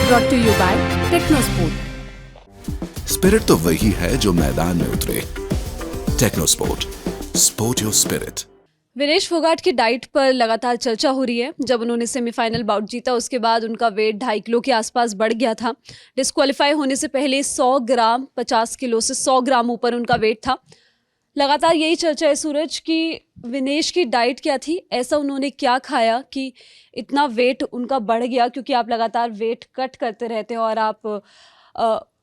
brought to you by Technosport. Spirit तो वही है जो मैदान में उतरे। Technosport, sport your spirit. Vinesh Phogat की डाइट पर लगातार चर्चा हो रही है। जब उन्होंने सेमीफाइनल बाउट जीता उसके बाद उनका वेट 2.5 किलो के आसपास बढ़ गया था। डिस्क्वालीफाई होने से पहले 100 ग्राम 50 किलो से 100 ग्राम ऊपर उनका वेट था। लगातार यही चर्चा है सूरज की विनेश की डाइट क्या थी, ऐसा उन्होंने क्या खाया कि इतना वेट उनका बढ़ गया। क्योंकि आप लगातार वेट कट करते रहते हैं और आप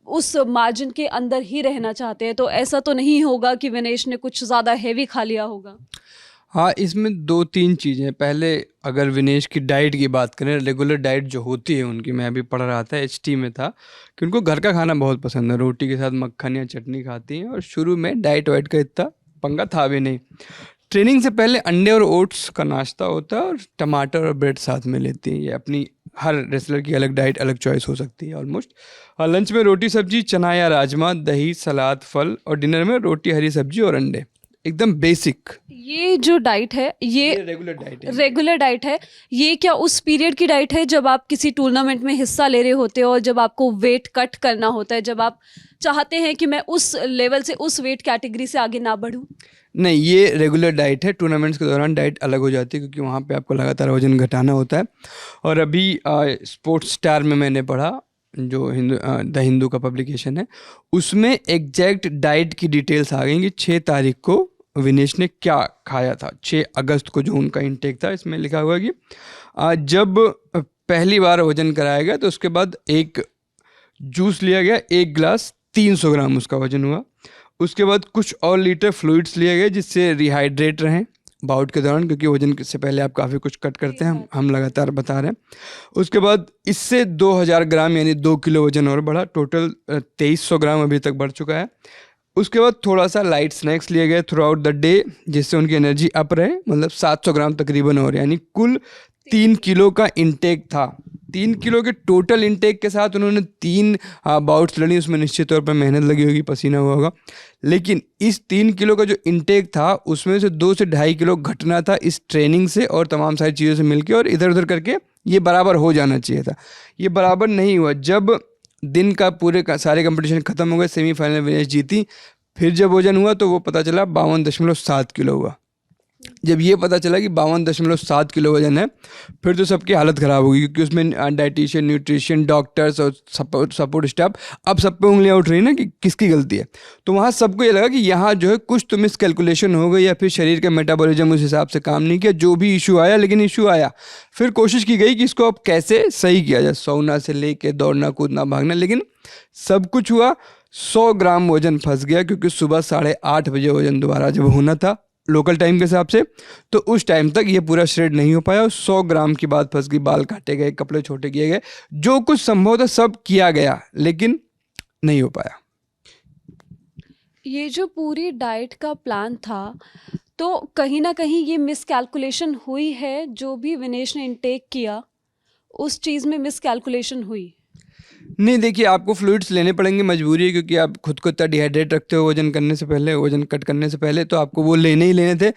उस मार्जिन के अंदर ही रहना चाहते हैं, तो ऐसा तो नहीं होगा कि विनेश ने कुछ ज़्यादा हैवी खा लिया होगा। हाँ, इसमें 2-3 चीज़ें। पहले अगर विनेश की डाइट की बात करें, रेगुलर डाइट जो होती है उनकी, मैं अभी पढ़ रहा था HT में था कि उनको घर का खाना बहुत पसंद है। रोटी के साथ मक्खन या चटनी खाती हैं और शुरू में डाइट वाइट का इतना पंगा था भी नहीं। ट्रेनिंग से पहले अंडे और ओट्स का नाश्ता होता है और टमाटर और ब्रेड साथ में लेती हैं। ये अपनी हर रेसलर की अलग डाइट अलग चॉइस हो सकती है ऑलमोस्ट। और लंच में रोटी सब्जी, चना या राजमा, दही, सलाद, फल, और डिनर में रोटी, हरी सब्जी और अंडे। एकदम बेसिक। ये जो डाइट है ये रेगुलर डाइट है। ये क्या उस पीरियड की डाइट है जब आप किसी टूर्नामेंट में हिस्सा ले रहे होते हो और जब आपको वेट कट करना होता है, जब आप चाहते हैं कि मैं उस लेवल से उस वेट कैटेगरी से आगे ना बढ़ूं? नहीं, ये रेगुलर डाइट है। टूर्नामेंट्स के दौरान डाइट अलग हो जाती है क्योंकि वहाँ पे आपको लगातार वजन घटाना होता है। और अभी स्पोर्ट्स स्टार में मैंने पढ़ा, जो द हिंदू का पब्लिकेशन है, उसमें एग्जैक्ट डाइट की डिटेल्स आ गई कि 6 तारीख को विनेश ने क्या खाया था। 6 अगस्त को जो उनका इंटेक था, इसमें लिखा हुआ कि जब पहली बार वजन कराया गया तो उसके बाद एक जूस लिया गया, 1 गिलास, 300 ग्राम उसका वजन हुआ। उसके बाद कुछ और लीटर फ्लूइड्स लिए गए जिससे रिहाइड्रेट रहें बाउट के दौरान, क्योंकि वजन से पहले आप काफ़ी कुछ कट करते हैं, हम लगातार बता रहे हैं। उसके बाद इससे 2000 ग्राम यानी 2 किलो वजन और बढ़ा। टोटल 2300 ग्राम अभी तक बढ़ चुका है। उसके बाद थोड़ा सा लाइट स्नैक्स लिए गए थ्रू आउट द डे जिससे उनकी एनर्जी अप रहे, मतलब 700 ग्राम तकरीबन और, यानी कुल 3 किलो का इंटेक था। 3 किलो के टोटल इंटेक के साथ उन्होंने 3 बाउट्स लड़ी। उसमें निश्चित तौर पर मेहनत लगी होगी, पसीना हुआ होगा, लेकिन इस 3 किलो का जो इंटेक था उसमें से 2 से 2.5 किलो घटना था इस ट्रेनिंग से और तमाम सारी चीज़ों से मिलके, और इधर उधर करके ये बराबर हो जाना चाहिए था। ये बराबर नहीं हुआ। जब दिन का पूरे का सारे कंपटीशन खत्म हो गए, सेमीफाइनल विनेश जीती, फिर जब वजन हुआ तो वो पता चला 52.7 किलो हुआ। जब ये पता चला कि 52.7 किलो वजन है, फिर तो सबकी हालत ख़राब होगी क्योंकि उसमें डाइटिशियन, न्यूट्रिशन, डॉक्टर्स और सपोर्ट स्टाफ, अब सब पे उंगलियां उठ रही ना कि किसकी गलती है। तो वहाँ सबको ये लगा कि यहाँ जो है कुछ तो मिस कैलकुलेशन हो गई या फिर शरीर का मेटाबॉलिज्म उस हिसाब से काम नहीं किया। जो भी इशू आया, लेकिन इशू आया, फिर कोशिश की गई कि इसको अब कैसे सही किया जाए, सोना से लेके दौड़ना, कूदना, भागना, लेकिन सब कुछ हुआ। 100 ग्राम वजन फंस गया क्योंकि सुबह 8:30 बजे वजन दोबारा जब होना था लोकल टाइम के हिसाब से, तो उस टाइम तक ये पूरा श्रेड नहीं हो पाया। 100 ग्राम की बात फंस गई। बाल काटे गए, कपड़े छोटे किए गए, जो कुछ संभव था सब किया गया, लेकिन नहीं हो पाया। ये जो पूरी डाइट का प्लान था, तो कहीं ना कहीं ये मिसकैलकुलेशन हुई है। जो भी विनेश ने इनटेक किया उस चीज़ में मिसकैलकुलेशन हुई। नहीं, देखिए, आपको फ्लूइड्स लेने पड़ेंगे, मजबूरी है, क्योंकि आप खुद को इतना डिहाइड्रेट रखते हो वजन करने से पहले, वजन कट करने से पहले, तो आपको वो लेने ही लेने थे।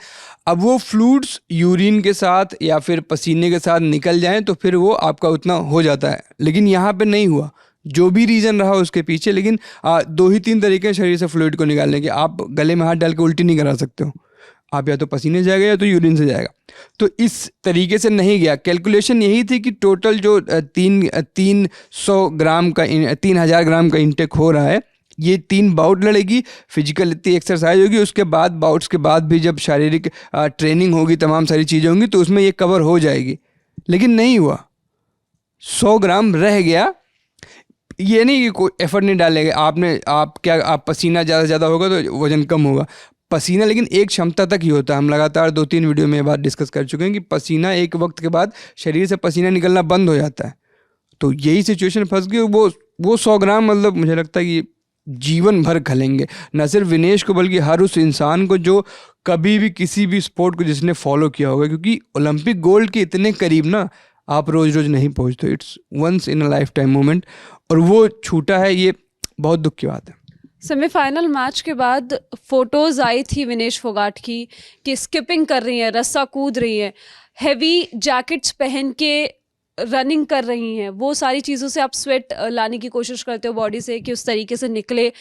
अब वो फ्लूइड्स यूरिन के साथ या फिर पसीने के साथ निकल जाएं तो फिर वो आपका उतना हो जाता है, लेकिन यहाँ पे नहीं हुआ। जो भी रीज़न रहा उसके पीछे, लेकिन 2 ही 3 तरीके हैं शरीर से फ्लूइड को निकालने के। आप गले में हाथ डाल के उल्टी नहीं करा सकते हो, आप या तो पसीने जाएगा या तो यूरिन से जाएगा। तो इस तरीके से नहीं गया। कैलकुलेशन यही थी कि टोटल जो 300 ग्राम का 3000 ग्राम का इंटेक हो रहा है, ये 3 बाउट लड़ेगी, फिजिकल इतनी एक्सरसाइज होगी, उसके बाद बाउट्स के बाद भी जब शारीरिक ट्रेनिंग होगी, तमाम सारी चीज़ें होंगी, तो उसमें ये कवर हो जाएगी, लेकिन नहीं हुआ। 100 ग्राम रह गया। ये नहीं कि कोई एफर्ट नहीं डालेगा आप पसीना ज़्यादा से ज़्यादा होगा तो वजन कम होगा। पसीना लेकिन एक क्षमता तक ही होता है। हम लगातार 2-3 वीडियो में ये बात डिस्कस कर चुके हैं कि पसीना एक वक्त के बाद शरीर से पसीना निकलना बंद हो जाता है। तो यही सिचुएशन फंस गई। वो 100 ग्राम, मतलब मुझे लगता है कि जीवन भर खलेंगे, न सिर्फ विनेश को बल्कि हर उस इंसान को जो कभी भी किसी भी स्पोर्ट को जिसने फॉलो किया होगा, क्योंकि ओलंपिक गोल्ड के इतने करीब ना आप रोज़ रोज़ नहीं पहुँचते। It's once in a lifetime moment, और वो छूटा है, ये बहुत दुख की बात है। सेमीफाइनल मैच के बाद फोटोज़ आई थी विनेश फोगाट की कि स्किपिंग कर रही हैं, रस्सा कूद रही हैं, हैवी जैकेट्स पहन के रनिंग कर रही हैं वो सारी चीज़ों से आप स्वेट लाने की कोशिश करते हो बॉडी से कि उस तरीके से निकले।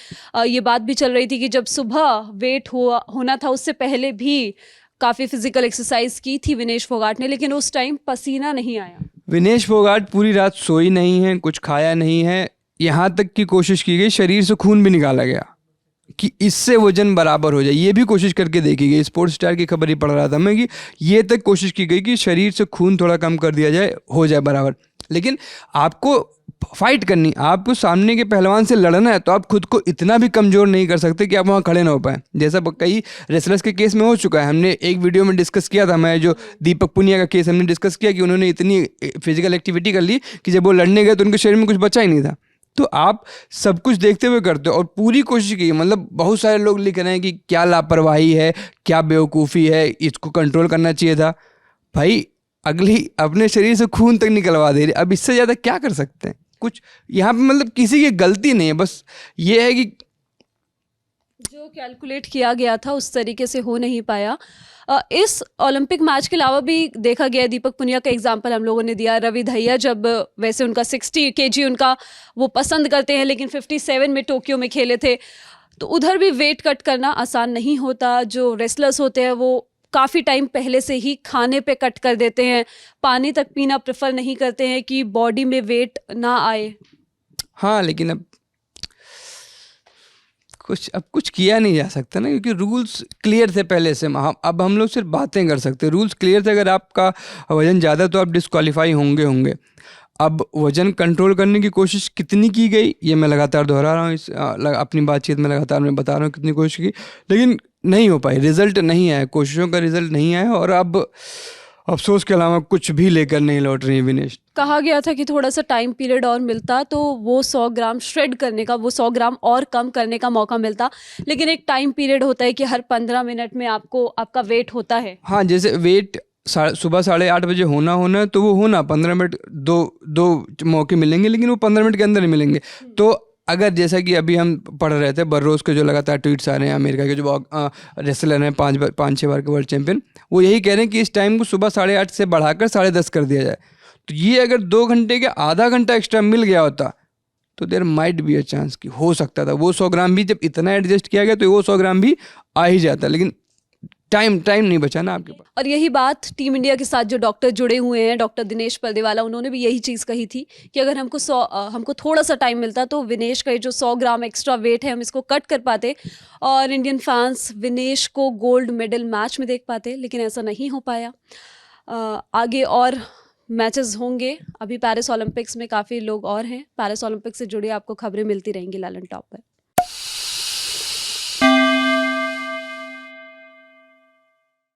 ये बात भी चल रही थी कि जब सुबह वेट होना था उससे पहले भी काफ़ी फिजिकल एक्सरसाइज की थी विनेश फोगाट ने, लेकिन उस टाइम पसीना नहीं आया। विनेश फोगाट पूरी रात सोई नहीं है, कुछ खाया नहीं है, यहाँ तक की कोशिश की गई, शरीर से खून भी निकाला गया कि इससे वजन बराबर हो जाए। ये भी कोशिश करके देखी गई, स्पोर्ट्स स्टार की खबर ही पढ़ रहा था मैं कि ये तक कोशिश की गई कि शरीर से खून थोड़ा कम कर दिया जाए, हो जाए बराबर। लेकिन आपको फाइट करनी, आपको सामने के पहलवान से लड़ना है, तो आप खुद को इतना भी कमज़ोर नहीं कर सकते कि आप वहाँ खड़े ना हो पाए, जैसा कई रेसलर्स के केस में हो चुका है। हमने एक वीडियो में डिस्कस किया था, मैं जो दीपक पुनिया का केस हमने डिस्कस किया कि उन्होंने इतनी फिजिकल एक्टिविटी कर ली कि जब वो लड़ने गए तो उनके शरीर में कुछ बचा ही नहीं था। तो आप सब कुछ देखते हुए करते हो और पूरी कोशिश की। मतलब बहुत सारे लोग लिख रहे हैं कि क्या लापरवाही है, क्या बेवकूफ़ी है, इसको कंट्रोल करना चाहिए था। भाई अगली अपने शरीर से खून तक निकलवा दे रही, अब इससे ज़्यादा क्या कर सकते हैं? कुछ यहाँ पे मतलब किसी की गलती नहीं है, बस ये है कि जो कैलकुलेट किया गया था उस तरीके से हो नहीं पाया। इस ओलंपिक मैच के अलावा भी देखा गया, दीपक पुनिया का एग्जांपल हम लोगों ने दिया। रवि दहिया जब वैसे उनका 60 kg उनका वो पसंद करते हैं, लेकिन 57 में टोक्यो में खेले थे, तो उधर भी वेट कट करना आसान नहीं होता। जो रेसलर्स होते हैं वो काफ़ी टाइम पहले से ही खाने पे कट कर देते हैं, पानी तक पीना प्रेफर नहीं करते हैं कि बॉडी में वेट ना आए। हाँ, लेकिन अब कुछ किया नहीं जा सकता ना, क्योंकि रूल्स क्लियर थे पहले से। अब हम लोग सिर्फ बातें कर सकते हैं, रूल्स क्लियर थे। अगर आपका वज़न ज़्यादा तो आप डिस्क्वालीफाई होंगे। अब वज़न कंट्रोल करने की कोशिश कितनी की गई, ये मैं लगातार दोहरा रहा हूँ, अपनी बातचीत में लगातार मैं बता रहा हूँ कितनी कोशिश की, लेकिन नहीं हो पाई, रिज़ल्ट नहीं आया, कोशिशों का रिज़ल्ट नहीं आया। और अब अफसोस के अलावा कुछ भी लेकर नहीं लौट रही है विनेश। कहा गया था कि थोड़ा सा टाइम पीरियड और मिलता तो वो 100 ग्राम श्रेड करने का, वो 100 ग्राम और कम करने का मौका मिलता, लेकिन एक टाइम पीरियड होता है कि हर 15 मिनट में आपका वेट होता है। हाँ, जैसे वेट सुबह 8:30 बजे होना है तो वो होना 15 मिनट, दो मौके मिलेंगे, लेकिन वो 15 मिनट के अंदर ही मिलेंगे। तो अगर जैसा कि अभी हम पढ़ रहे थे, बर्रोस के जो लगातार ट्वीट्स आ रहे हैं, अमेरिका के जो रेसलर हैं 5-6 बार के वर्ल्ड चैंपियन, वो यही कह रहे हैं कि इस टाइम को सुबह 8:30 से बढ़ाकर 10:30 कर दिया जाए। तो ये अगर 2 घंटे के आधा घंटा एक्स्ट्रा मिल गया होता तो there might be a chance कि हो सकता था वो 100 ग्राम भी, जब इतना एडजस्ट किया गया तो वो 100 ग्राम भी आ ही जाता, लेकिन टाइम नहीं बचा ना आपके पास। और यही बात टीम इंडिया के साथ जो डॉक्टर जुड़े हुए हैं, डॉक्टर दिनेश परदेवाला, उन्होंने भी यही चीज़ कही थी कि अगर हमको थोड़ा सा टाइम मिलता तो विनेश का ये जो 100 ग्राम एक्स्ट्रा वेट है हम इसको कट कर पाते और इंडियन फैंस विनेश को गोल्ड मेडल मैच में देख पाते, लेकिन ऐसा नहीं हो पाया। आगे और मैचेस होंगे, अभी पेरिस ओलंपिक्स में काफ़ी लोग और हैं। पेरिस ओलंपिक्स से जुड़ी आपको खबरें मिलती रहेंगी लालन टॉप पर।